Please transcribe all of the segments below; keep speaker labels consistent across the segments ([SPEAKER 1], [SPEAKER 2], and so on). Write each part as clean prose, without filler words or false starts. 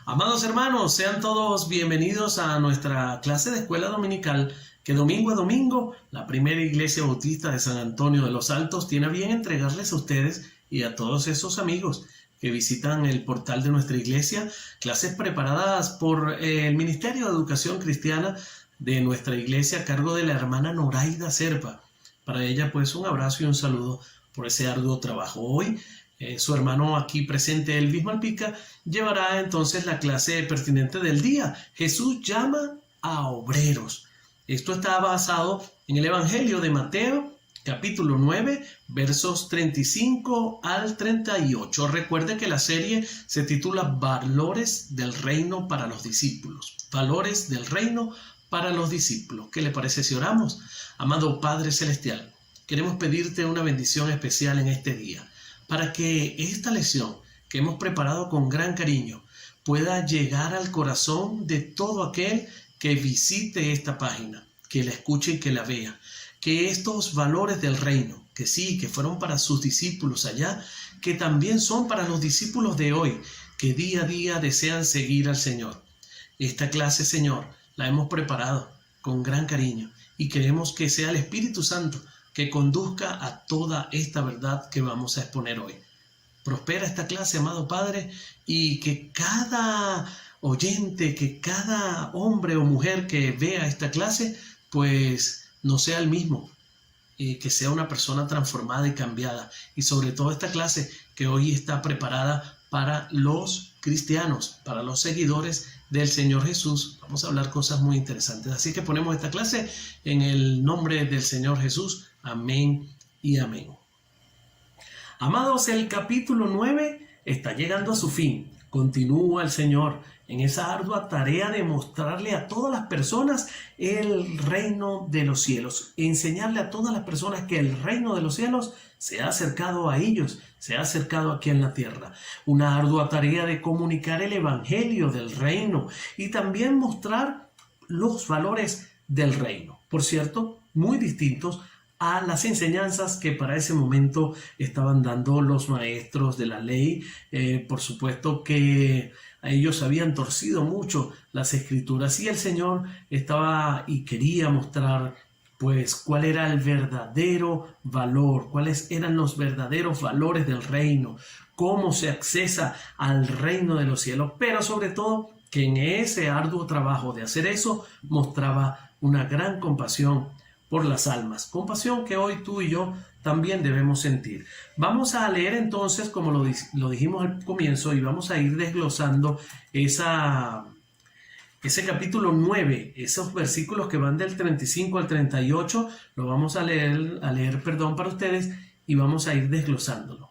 [SPEAKER 1] Amados hermanos, sean todos bienvenidos a nuestra clase de escuela dominical que domingo a domingo la primera iglesia bautista de San Antonio de los Altos tiene a bien entregarles a ustedes y a todos esos amigos que visitan el portal de nuestra iglesia, clases preparadas por el Ministerio de Educación Cristiana de nuestra iglesia a cargo de la hermana Noraida Serpa. Para ella pues un abrazo y un saludo por ese arduo trabajo. Hoy su hermano aquí presente, Elvis Malpica, llevará entonces la clase pertinente del día. Jesús llama a obreros. Esto está basado en el Evangelio de Mateo, capítulo 9, versos 35 al 38. Recuerde que la serie se titula Valores del Reino para los Discípulos. Valores del Reino para los Discípulos. ¿Qué le parece si oramos? Amado Padre Celestial, queremos pedirte una bendición especial en este día, para que esta lección que hemos preparado con gran cariño pueda llegar al corazón de todo aquel que visite esta página, que la escuche y que la vea. Que estos valores del reino, que sí, que fueron para sus discípulos allá, que también son para los discípulos de hoy, que día a día desean seguir al Señor. Esta clase, Señor, la hemos preparado con gran cariño y queremos que sea el Espíritu Santo que conduzca a toda esta verdad que vamos a exponer hoy. Prospera esta clase, amado Padre, y que cada oyente, que cada hombre o mujer que vea esta clase, pues no sea el mismo, que sea una persona transformada y cambiada. Y sobre todo esta clase que hoy está preparada para los cristianos, para los seguidores del Señor Jesús. Vamos a hablar cosas muy interesantes. Así que ponemos esta clase en el nombre del Señor Jesús. Amén y amén. Amados, el capítulo 9 está llegando a su fin. Continúa el Señor en esa ardua tarea de mostrarle a todas las personas el reino de los cielos. Enseñarle a todas las personas que el reino de los cielos se ha acercado a ellos, se ha acercado aquí en la tierra. Una ardua tarea de comunicar el evangelio del reino y también mostrar los valores del reino. Por cierto, muy distintos a las enseñanzas que para ese momento estaban dando los maestros de la ley. Por supuesto que a ellos habían torcido mucho las escrituras y el Señor estaba y quería mostrar pues cuál era el verdadero valor, cuáles eran los verdaderos valores del reino, cómo se accesa al reino de los cielos, pero sobre todo que en ese arduo trabajo de hacer eso mostraba una gran compasión por las almas, compasión que hoy tú y yo también debemos sentir. Vamos a leer entonces, como lo dijimos al comienzo, y vamos a ir desglosando ese capítulo 9, esos versículos que van del 35 al 38, lo vamos a leer para ustedes y vamos a ir desglosándolo.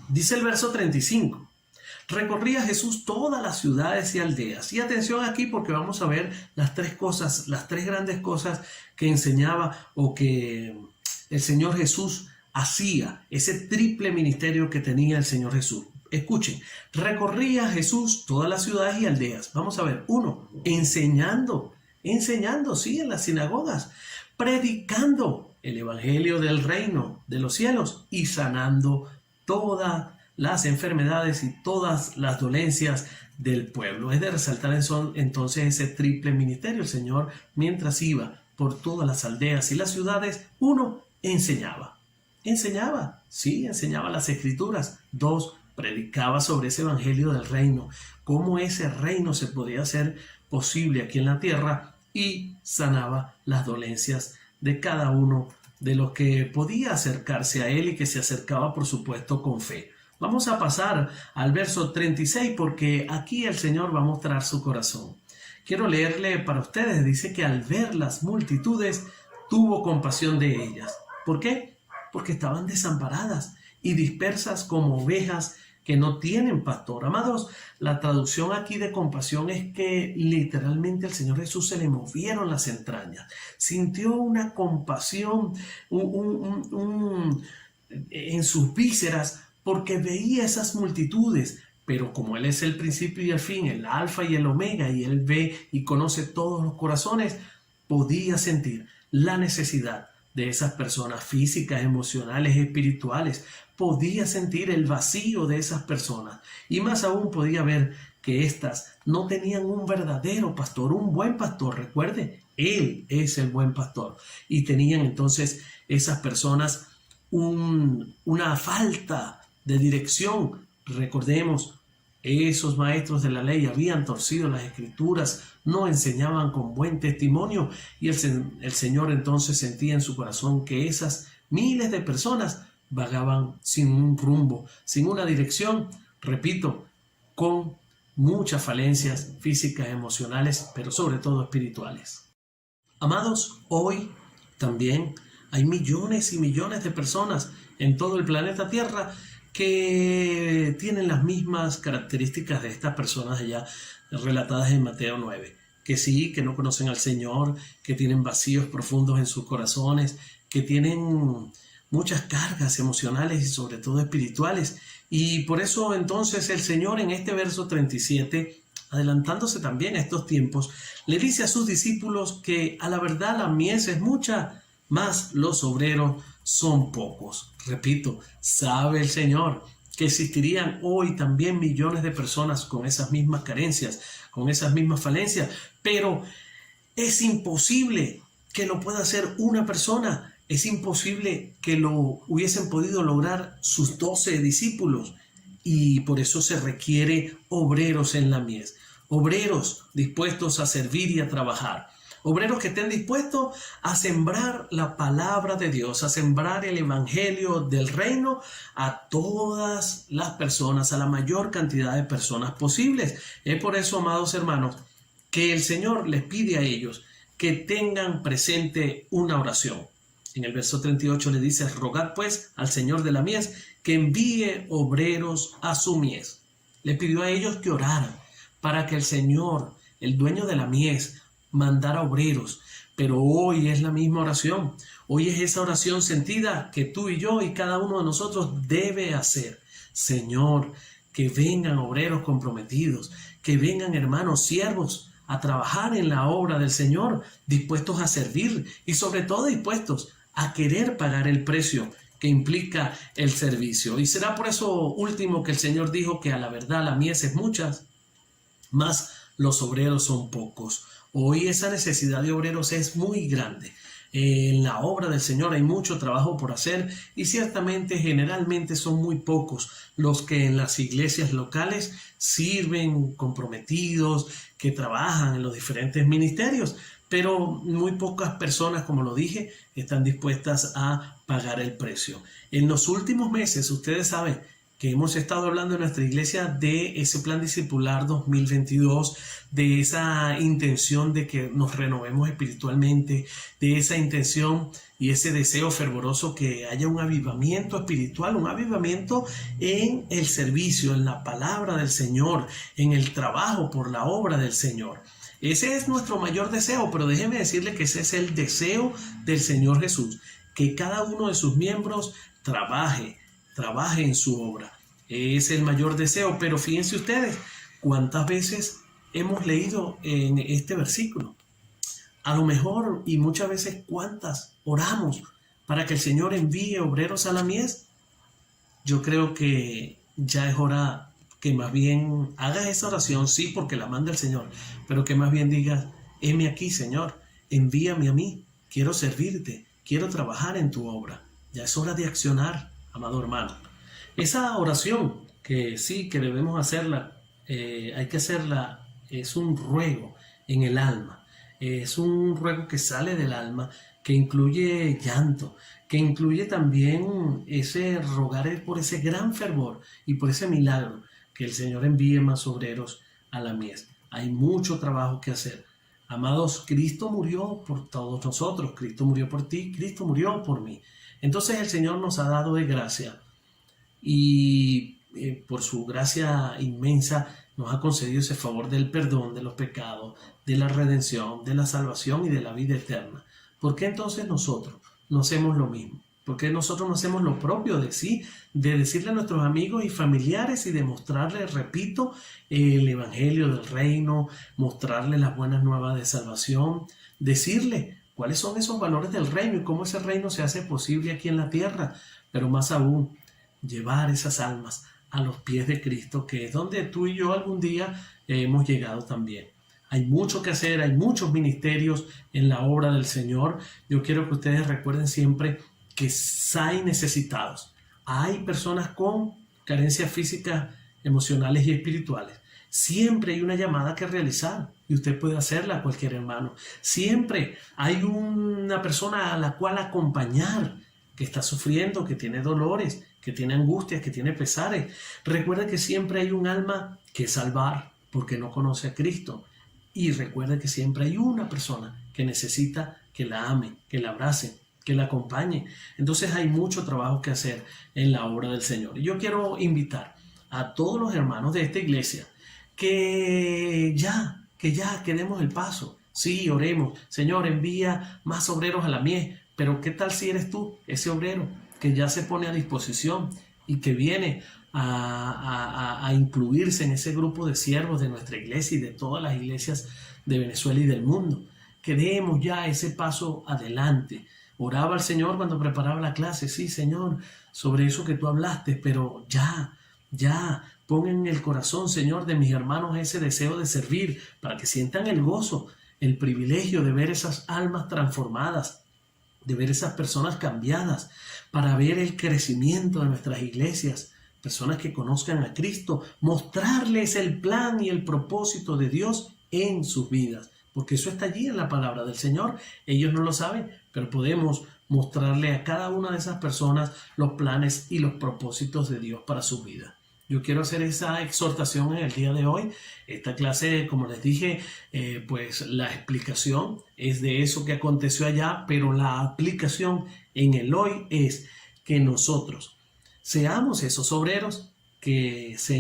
[SPEAKER 1] Dice el verso 35. Recorría Jesús todas las ciudades y aldeas. Y atención aquí porque vamos a ver las tres grandes cosas que enseñaba o que el Señor Jesús hacía, ese triple ministerio que tenía el Señor Jesús. Escuchen, recorría Jesús todas las ciudades y aldeas. Vamos a ver, 1, enseñando, sí, en las sinagogas, predicando el evangelio del reino de los cielos y sanando todas las enfermedades y todas las dolencias del pueblo. Es de resaltar entonces ese triple ministerio. El Señor, mientras iba por todas las aldeas y las ciudades, 1, enseñaba, sí, enseñaba las escrituras. 2, predicaba sobre ese evangelio del reino, cómo ese reino se podía hacer posible aquí en la tierra, y sanaba las dolencias de cada uno de los que podía acercarse a él y que se acercaba, por supuesto, con fe. Vamos a pasar al verso 36 porque aquí el Señor va a mostrar su corazón. Quiero leerle para ustedes. Dice que al ver las multitudes tuvo compasión de ellas. ¿Por qué? Porque estaban desamparadas y dispersas como ovejas que no tienen pastor. Amados, la traducción aquí de compasión es que literalmente al Señor Jesús se le movieron las entrañas. Sintió una compasión en sus vísceras porque veía esas multitudes. Pero como Él es el principio y el fin, el alfa y el omega, y Él ve y conoce todos los corazones, podía sentir la necesidad de esas personas físicas, emocionales, espirituales. Podía sentir el vacío de esas personas y más aún podía ver que éstas no tenían un verdadero pastor, un buen pastor. Recuerde, Él es el buen pastor. Y tenían entonces esas personas una falta de dirección. Recordemos, esos maestros de la ley habían torcido las escrituras, no enseñaban con buen testimonio, y el Señor entonces sentía en su corazón que esas miles de personas vagaban sin un rumbo, sin una dirección, repito, con muchas falencias físicas, emocionales, pero sobre todo espirituales. Amados, hoy también hay millones y millones de personas en todo el planeta Tierra que tienen las mismas características de estas personas allá relatadas en Mateo 9. Que sí, que no conocen al Señor, que tienen vacíos profundos en sus corazones, que tienen muchas cargas emocionales y sobre todo espirituales. Y por eso entonces el Señor en este verso 37, adelantándose también a estos tiempos, le dice a sus discípulos que a la verdad la mies es mucha, mas los obreros son pocos. Repito, sabe el Señor que existirían hoy también millones de personas con esas mismas carencias, con esas mismas falencias, pero es imposible que lo pueda hacer una persona. Es imposible que lo hubiesen podido lograr sus 12 discípulos, y por eso se requiere obreros en la mies, obreros dispuestos a servir y a trabajar, obreros que estén dispuestos a sembrar la palabra de Dios, a sembrar el evangelio del reino a todas las personas, a la mayor cantidad de personas posibles. Es por eso, amados hermanos, que el Señor les pide a ellos que tengan presente una oración. En el verso 38 le dice: rogad pues al Señor de la mies que envíe obreros a su mies. Le pidió a ellos que oraran para que el Señor, el dueño de la mies, mandara obreros. Pero hoy es la misma oración. Hoy es esa oración sentida que tú y yo y cada uno de nosotros debe hacer. Señor, que vengan obreros comprometidos, que vengan hermanos siervos a trabajar en la obra del Señor, dispuestos a servir y sobre todo dispuestos a querer pagar el precio que implica el servicio. Y será por eso último que el Señor dijo que a la verdad la mies es mucha, mas los obreros son pocos. Hoy esa necesidad de obreros es muy grande. En la obra del Señor hay mucho trabajo por hacer y ciertamente generalmente son muy pocos los que en las iglesias locales sirven comprometidos, que trabajan en los diferentes ministerios, pero muy pocas personas, como lo dije, están dispuestas a pagar el precio. En los últimos meses, ustedes saben que hemos estado hablando en nuestra iglesia de ese plan discipular 2022, de esa intención de que nos renovemos espiritualmente, de esa intención y ese deseo fervoroso que haya un avivamiento espiritual, un avivamiento en el servicio, en la palabra del Señor, en el trabajo por la obra del Señor. Ese es nuestro mayor deseo, pero déjeme decirle que ese es el deseo del Señor Jesús, que cada uno de sus miembros trabaje en su obra. Es el mayor deseo, pero fíjense ustedes cuántas veces hemos leído en este versículo. A lo mejor y muchas veces cuántas oramos para que el Señor envíe obreros a la mies. Yo creo que ya es hora que más bien hagas esa oración, sí, porque la manda el Señor, pero que más bien digas: heme aquí, Señor, envíame a mí, quiero servirte, quiero trabajar en tu obra. Ya es hora de accionar, amado hermano. Esa oración que sí, que debemos hacerla, hay que hacerla, es un ruego en el alma, es un ruego que sale del alma, que incluye llanto, que incluye también ese rogar por ese gran fervor y por ese milagro, que el Señor envíe más obreros a la mies. Hay mucho trabajo que hacer. Amados, Cristo murió por todos nosotros, Cristo murió por ti, Cristo murió por mí. Entonces el Señor nos ha dado de gracia y por su gracia inmensa nos ha concedido ese favor del perdón de los pecados, de la redención, de la salvación y de la vida eterna. ¿Por qué entonces nosotros no hacemos lo mismo? ¿Por qué nosotros no hacemos lo propio de sí, de decirle a nuestros amigos y familiares y de mostrarles, repito, el evangelio del reino, mostrarles las buenas nuevas de salvación, decirle cuáles son esos valores del reino y cómo ese reino se hace posible aquí en la tierra, pero más aún, llevar esas almas a los pies de Cristo, que es donde tú y yo algún día hemos llegado también. Hay mucho que hacer, hay muchos ministerios en la obra del Señor. Yo quiero que ustedes recuerden siempre que hay necesitados. Hay personas con carencias físicas, emocionales y espirituales. Siempre hay una llamada que realizar y usted puede hacerla, cualquier hermano. Siempre hay una persona a la cual acompañar, que está sufriendo, que tiene dolores, que tiene angustias, que tiene pesares. Recuerde que siempre hay un alma que salvar porque no conoce a Cristo. Y recuerde que siempre hay una persona que necesita que la ame, que la abrace, que la acompañe. Entonces hay mucho trabajo que hacer en la obra del Señor. Y yo quiero invitar a todos los hermanos de esta iglesia que ya demos el paso. Sí, oremos. Señor, envía más obreros a la mies. Pero ¿qué tal si eres tú, ese obrero, que ya se pone a disposición y que viene a incluirse en ese grupo de siervos de nuestra iglesia y de todas las iglesias de Venezuela y del mundo? Que demos ya ese paso adelante. Oraba al Señor cuando preparaba la clase. Sí, Señor, sobre eso que tú hablaste, pero ya, pon en el corazón, Señor, de mis hermanos ese deseo de servir, para que sientan el gozo, el privilegio de ver esas almas transformadas, de ver esas personas cambiadas, para ver el crecimiento de nuestras iglesias, personas que conozcan a Cristo, mostrarles el plan y el propósito de Dios en sus vidas, porque eso está allí en la palabra del Señor. Ellos no lo saben, pero podemos mostrarle a cada una de esas personas los planes y los propósitos de Dios para su vida. Yo quiero hacer esa exhortación en el día de hoy. Esta clase, como les dije, pues la explicación es de eso que aconteció allá, pero la aplicación en el hoy es que nosotros seamos esos obreros que se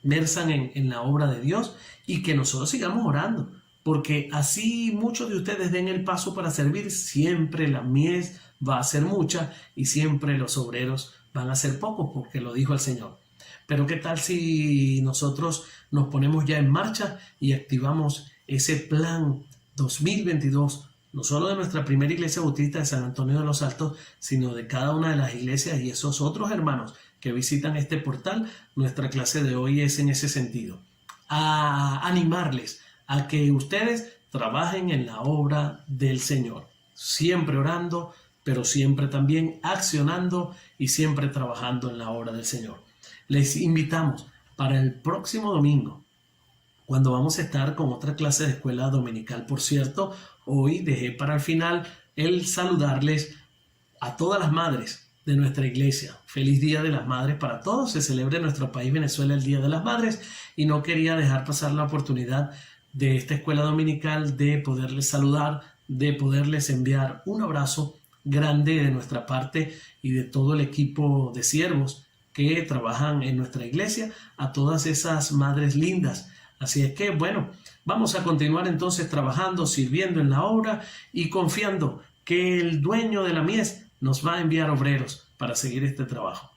[SPEAKER 1] inmersan en la obra de Dios y que nosotros sigamos orando, porque así muchos de ustedes den el paso para servir, siempre la mies va a ser mucha y siempre los obreros van a ser pocos, porque lo dijo el Señor. Pero ¿qué tal si nosotros nos ponemos ya en marcha y activamos ese plan 2022, no solo de nuestra primera iglesia bautista de San Antonio de los Altos, sino de cada una de las iglesias y esos otros hermanos que visitan este portal? Nuestra clase de hoy es en ese sentido, a animarles a que ustedes trabajen en la obra del Señor, siempre orando, pero siempre también accionando y siempre trabajando en la obra del Señor. Les invitamos para el próximo domingo, cuando vamos a estar con otra clase de escuela dominical. Por cierto, hoy dejé para el final el saludarles a todas las madres de nuestra iglesia. Feliz Día de las Madres para todos. Se celebra en nuestro país Venezuela el Día de las Madres y no quería dejar pasar la oportunidad de esta escuela dominical de poderles saludar, de poderles enviar un abrazo grande de nuestra parte y de todo el equipo de siervos que trabajan en nuestra iglesia, a todas esas madres lindas. Así es que, bueno, vamos a continuar entonces trabajando, sirviendo en la obra y confiando que el dueño de la mies nos va a enviar obreros para seguir este trabajo.